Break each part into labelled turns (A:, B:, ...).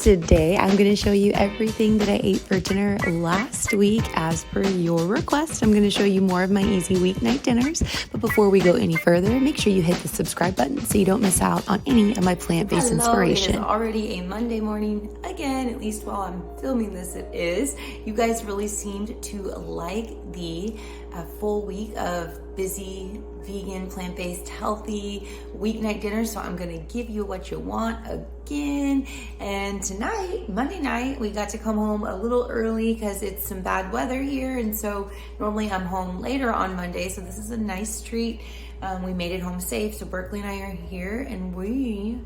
A: today I'm going to show you everything that I ate for dinner last week as per your request. I'm going to show you more of my easy weeknight dinners. But before we go any further, make sure you hit the subscribe button so you don't miss out on any of my plant-based inspiration. It is already a Monday morning again, at least while I'm filming this it is. You guys really seemed to like the full week of busy, vegan, plant-based, healthy weeknight dinner. So I'm gonna give you what you want again. And tonight, Monday night, we got to come home a little early because it's some bad weather here. And so normally I'm home later on Monday. So this is a nice treat. We made it home safe. So Berkeley and I are here and we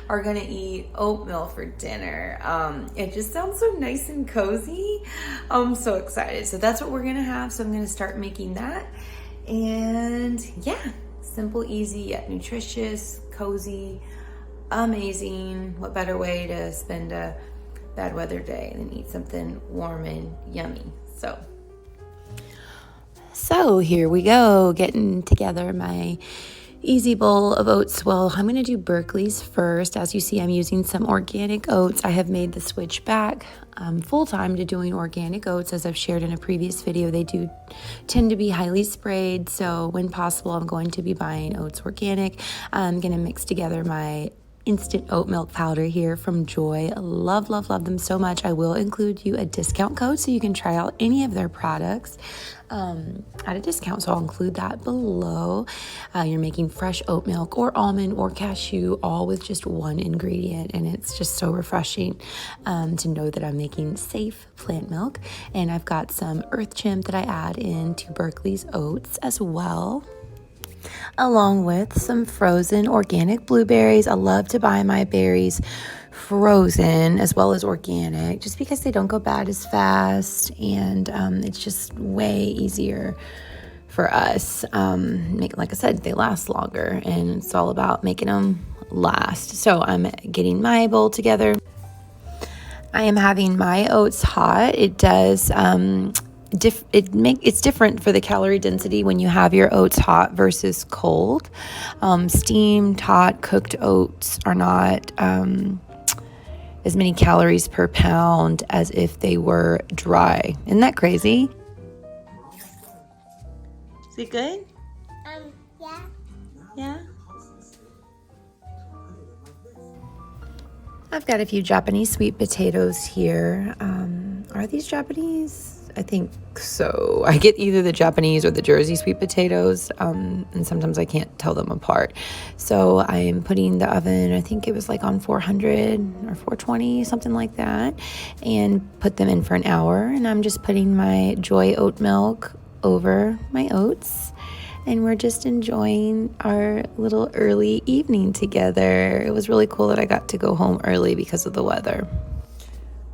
A: are gonna eat oatmeal for dinner. It just sounds so nice and cozy. I'm so excited. So that's what we're gonna have. So I'm gonna start making that. And yeah, simple, easy, yet nutritious, cozy, amazing. What better way to spend a bad weather day than eat something warm and yummy. So here we go, getting together my easy bowl of oats. Well, I'm going to do Berkeley's first. As you see, I'm using some organic oats. I have made the switch back full-time to doing organic oats. As I've shared in a previous video, they do tend to be highly sprayed. So when possible, I'm going to be buying oats organic. I'm going to mix together my instant oat milk powder here from Joy. Love them so much. I will include you a discount code so you can try out any of their products at a discount. So I'll include that below. You're making fresh oat milk or almond or cashew, all with just one ingredient. And it's just so refreshing to know that I'm making safe plant milk. And I've got some earth chimp that I add into Berkeley's oats as well, along with some frozen organic blueberries. I love to buy my berries frozen as well as organic just because they don't go bad as fast, and it's just way easier for us. Like I said, they last longer, and it's all about making them last. So I'm getting my bowl together. I am having my oats hot. It does it's different for the calorie density when you have your oats hot versus cold. Steamed, hot, cooked oats are not as many calories per pound as if they were dry. Isn't that crazy? Is it good?
B: Yeah.
A: Yeah? I've got a few Japanese sweet potatoes here. Are these Japanese? I think so. I get either the Japanese or the Jersey sweet potatoes, and sometimes I can't tell them apart. So I am putting the oven, I think it was like on 400 or 420, something like that, and put them in for an hour. And I'm just putting my Joy oat milk over my oats, and we're just enjoying our little early evening together. It was really cool that I got to go home early because of the weather.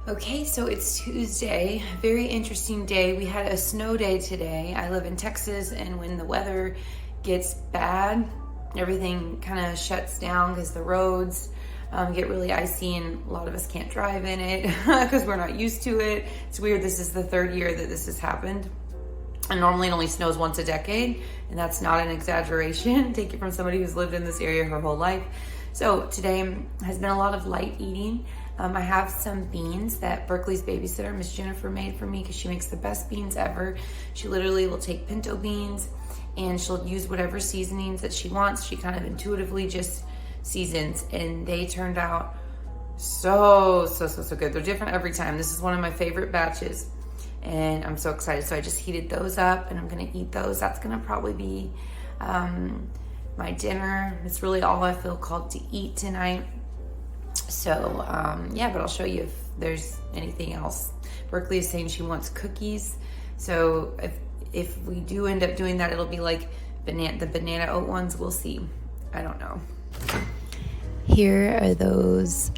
A: Okay, so it's Tuesday, very interesting day. We had a snow day today. I live in Texas, and when the weather gets bad, everything kind of shuts down because the roads get really icy, and a lot of us can't drive in it because we're not used to it. It's weird. This is the third year that this has happened. And normally it only snows once a decade, and that's not an exaggeration. Take it from somebody who's lived in this area her whole life. So today has been a lot of light eating. I have some beans that Berkeley's babysitter, Miss Jennifer, made for me because she makes the best beans ever. She literally will take pinto beans and she'll use whatever seasonings that she wants. She kind of intuitively just seasons, and they turned out so good. They're different every time. This is one of my favorite batches, and I'm so excited. So I just heated those up, and I'm gonna eat those. That's gonna probably be my dinner. It's really all I feel called to eat tonight. So yeah, but I'll show you if there's anything else. Berkeley is saying she wants cookies. So if we do end up doing that, it'll be like the banana oat ones. We'll see. I don't know. Here are those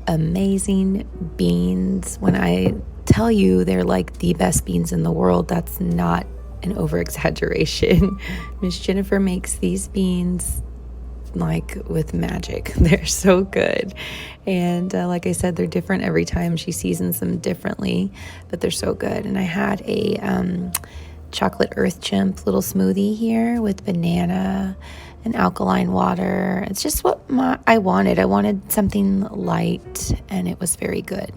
A: amazing beans. When I tell you they're like the best beans in the world, that's not an over exaggeration. Miss Jennifer makes these beans like with magic. They're so good, and like I said, they're different every time. She seasons them differently, but they're so good. And I had a chocolate earth chimp little smoothie here with banana and alkaline water. It's just what I wanted. I wanted something light, and it was very good.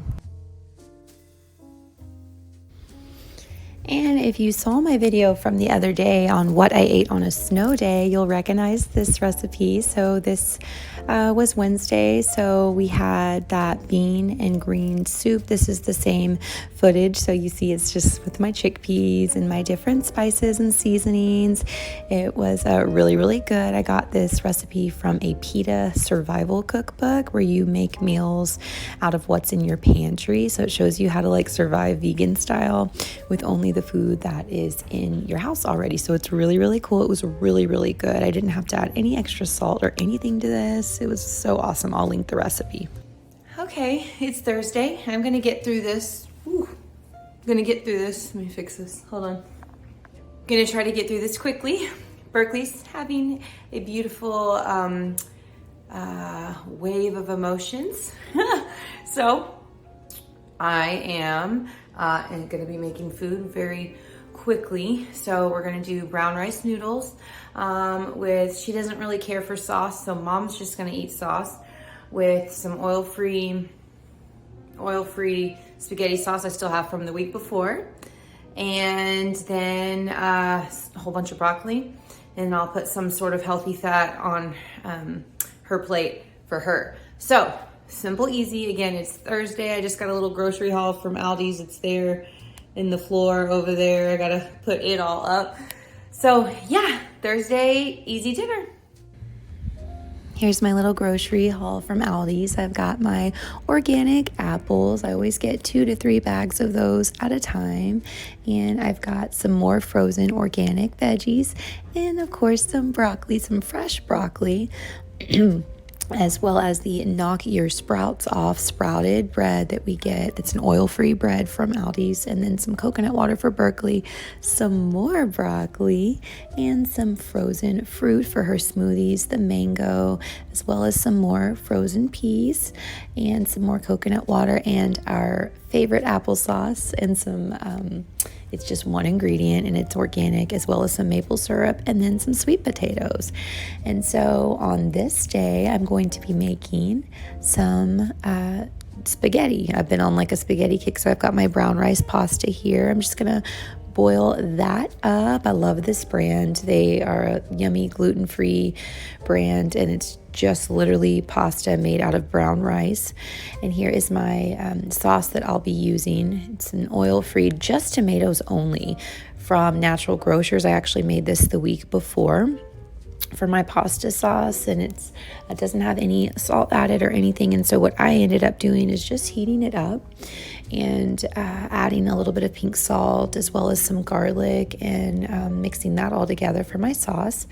A: And if you saw my video from the other day on what I ate on a snow day, you'll recognize this recipe. So this was Wednesday, so we had that bean and green soup. This is the same footage, so you see it's just with my chickpeas and my different spices and seasonings. It was really, really good. I got this recipe from a PETA survival cookbook where you make meals out of what's in your pantry. So it shows you how to like survive vegan style with only the food that is in your house already. So it's really, really cool. It was really, really good. I didn't have to add any extra salt or anything to this. It was so awesome. I'll link the recipe. Okay, it's Thursday. I'm gonna get through this. I'm gonna get through this. Let me fix this. Hold on. Gonna try to get through this quickly. Berkeley's having a beautiful wave of emotions. So I am gonna be making food very quickly. So we're gonna do brown rice noodles she doesn't really care for sauce, so mom's just gonna eat sauce with some oil-free spaghetti sauce I still have from the week before. And then a whole bunch of broccoli, and I'll put some sort of healthy fat on her plate for her. So simple, easy. Again, it's Thursday. I just got a little grocery haul from Aldi's. It's there in the floor over there. I gotta put it all up. So yeah, Thursday, easy dinner. Here's my little grocery haul from Aldi's. I've got my organic apples. I always get 2 to 3 bags of those at a time. And I've got some more frozen organic veggies. And of course, some broccoli, some fresh broccoli. As well as the knock your sprouts off sprouted bread that we get. It's an oil-free bread from Aldi's, and then some coconut water for Berkeley, some more broccoli, and some frozen fruit for her smoothies, the mango, as well as some more frozen peas, and some more coconut water, and our favorite applesauce, and some it's just one ingredient and it's organic, as well as some maple syrup and then some sweet potatoes. And so on this day, I'm going to be making some spaghetti. I've been on like a spaghetti kick, so I've got my brown rice pasta here. I'm just gonna boil that up. I love this brand. They are a yummy gluten-free brand, and it's just literally pasta made out of brown rice. And here is my sauce that I'll be using. It's an oil-free, just tomatoes only, from Natural Grocers. I actually made this the week before for my pasta sauce, and it doesn't have any salt added or anything. And so what I ended up doing is just heating it up and adding a little bit of pink salt, as well as some garlic, and mixing that all together for my sauce.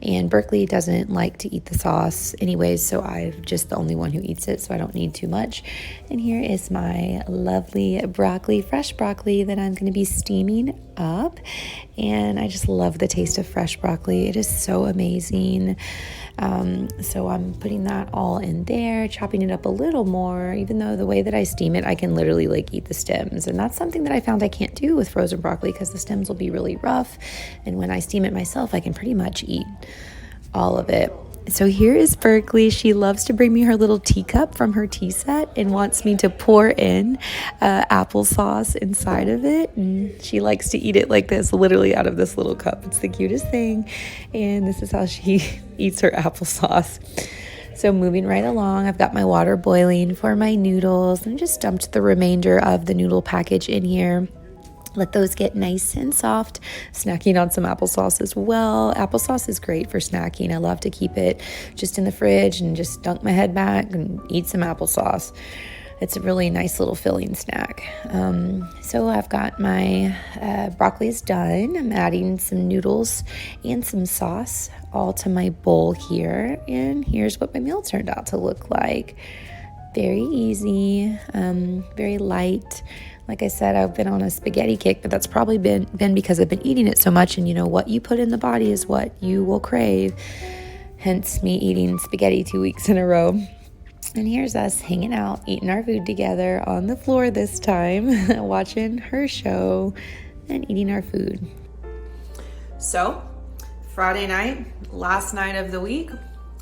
A: And Berkeley doesn't like to eat the sauce anyways, so I'm just the only one who eats it, so I don't need too much. And here is my lovely broccoli, fresh broccoli, that I'm going to be steaming up. And I just love the taste of fresh broccoli. It is so amazing. So I'm putting that all in there, chopping it up a little more. Even though the way that I steam it, I can literally like eat the stems, and that's something that I found I can't do with frozen broccoli, because the stems will be really rough, and when I steam it myself, I can pretty much eat all of it. So here is Berkeley. She loves to bring me her little teacup from her tea set and wants me to pour in applesauce inside of it. And she likes to eat it like this, literally out of this little cup. It's the cutest thing. And this is how she eats her applesauce. So moving right along, I've got my water boiling for my noodles, and just dumped the remainder of the noodle package in here. Let those get nice and soft. Snacking on some applesauce as well. Applesauce is great for snacking. I love to keep it just in the fridge and just dunk my head back and eat some applesauce. It's a really nice little filling snack. So I've got my broccoli's done. I'm adding some noodles and some sauce all to my bowl here. And here's what my meal turned out to look like. Very easy, very light. Like I said, I've been on a spaghetti kick, but that's probably been because I've been eating it so much, and you know, what you put in the body is what you will crave. Hence me eating spaghetti 2 weeks in a row. And here's us hanging out, eating our food together on the floor this time, watching her show and eating our food. So, Friday night, last night of the week,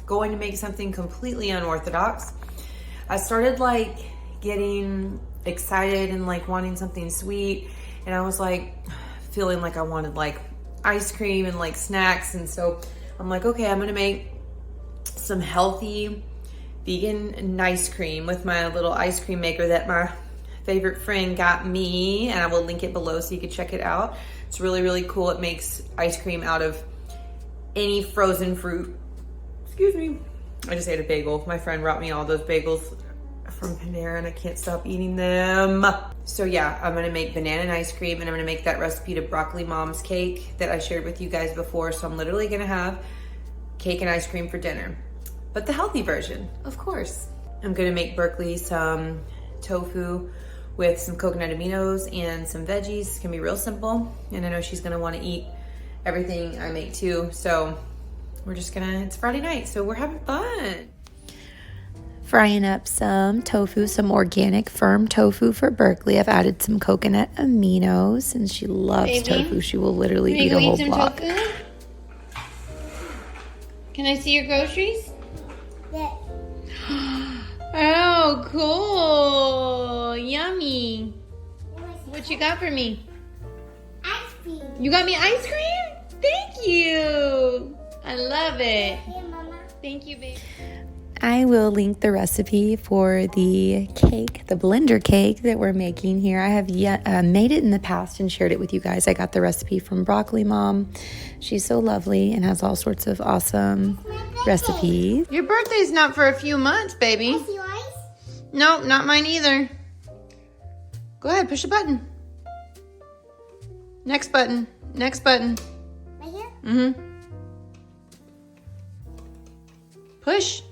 A: going to make something completely unorthodox. I started like getting excited and like wanting something sweet, and I was like feeling like I wanted like ice cream and like snacks, and so I'm like, okay, I'm gonna make some healthy vegan ice cream with my little ice cream maker that my favorite friend got me, and I will link it below so you can check it out. It's really, really cool. It makes ice cream out of any frozen fruit. Excuse me. I just ate a bagel. My friend brought me all those bagels from Panera and I can't stop eating them. So yeah, I'm gonna make banana and ice cream, and I'm gonna make that recipe to broccoli mom's cake that I shared with you guys before. So I'm literally gonna have cake and ice cream for dinner, but the healthy version, of course. I'm gonna make Berkeley some tofu with some coconut aminos and some veggies. It's gonna be real simple, and I know she's gonna wanna eat everything I make too. So we're just gonna, it's Friday night, so we're having fun. Frying up some tofu, some organic firm tofu for Berkeley. I've added some coconut aminos, and she loves tofu. She will literally eat a whole block. Tofu? Can I see your groceries?
B: Yeah.
A: Oh, cool. Yummy. What you got for me?
B: Ice cream.
A: You got me ice cream? Thank you. I love it.
B: Here, Mama.
A: Thank you, babe. I will link the recipe for the cake, the blender cake that we're making here. I have made it in the past and shared it with you guys. I got the recipe from Broccoli Mom. She's so lovely and has all sorts of awesome recipes. Your birthday's not for a few months, baby.
B: Is yours?
A: No, not mine either. Go ahead, push a button. Next button. Next button.
B: Right here?
A: Mm-hmm. Push.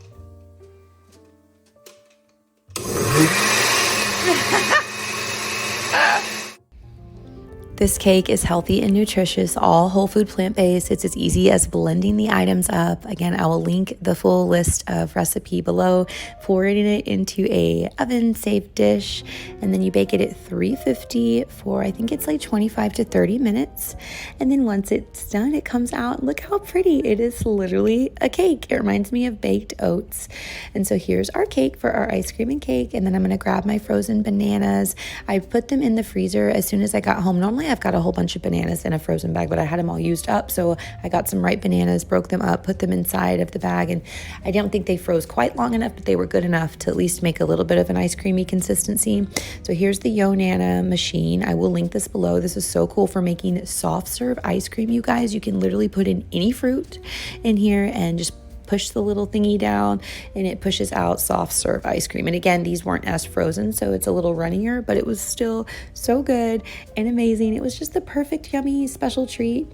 A: This cake is healthy and nutritious, all whole food plant-based. It's as easy as blending the items up. Again, I will link the full list of recipe below. Pouring it into a oven-safe dish, and then you bake it at 350 for, I think it's like 25 to 30 minutes. And then once it's done, it comes out. Look how pretty. It is literally a cake. It reminds me of baked oats. And so here's our cake for our ice cream and cake. And then I'm gonna grab my frozen bananas. I put them in the freezer as soon as I got home. Normally I've got a whole bunch of bananas in a frozen bag, but I had them all used up. So I got some ripe bananas, broke them up, put them inside of the bag. And I don't think they froze quite long enough, but they were good enough to at least make a little bit of an ice creamy consistency. So here's the Yonana machine. I will link this below. This is so cool for making soft serve ice cream, you guys. You can literally put in any fruit in here and just push the little thingy down and it pushes out soft serve ice cream. And again, these weren't as frozen, so it's a little runnier, but it was still so good and amazing. It was just the perfect yummy special treat.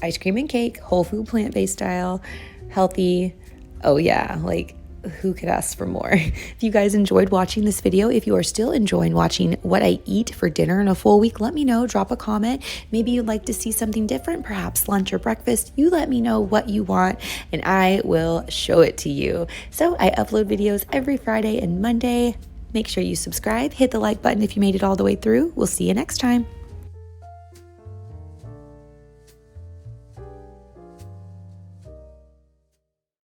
A: Ice cream and cake, whole food plant-based style, healthy. Oh yeah, like who could ask for more? If you guys enjoyed watching this video, if you are still enjoying watching what I eat for dinner in a full week, let me know. Drop a comment. Maybe you'd like to see something different, perhaps lunch or breakfast. You let me know what you want and I will show it to you. So I upload videos every Friday and Monday. Make sure you subscribe, hit the like button if you made it all the way through. We'll see you next time.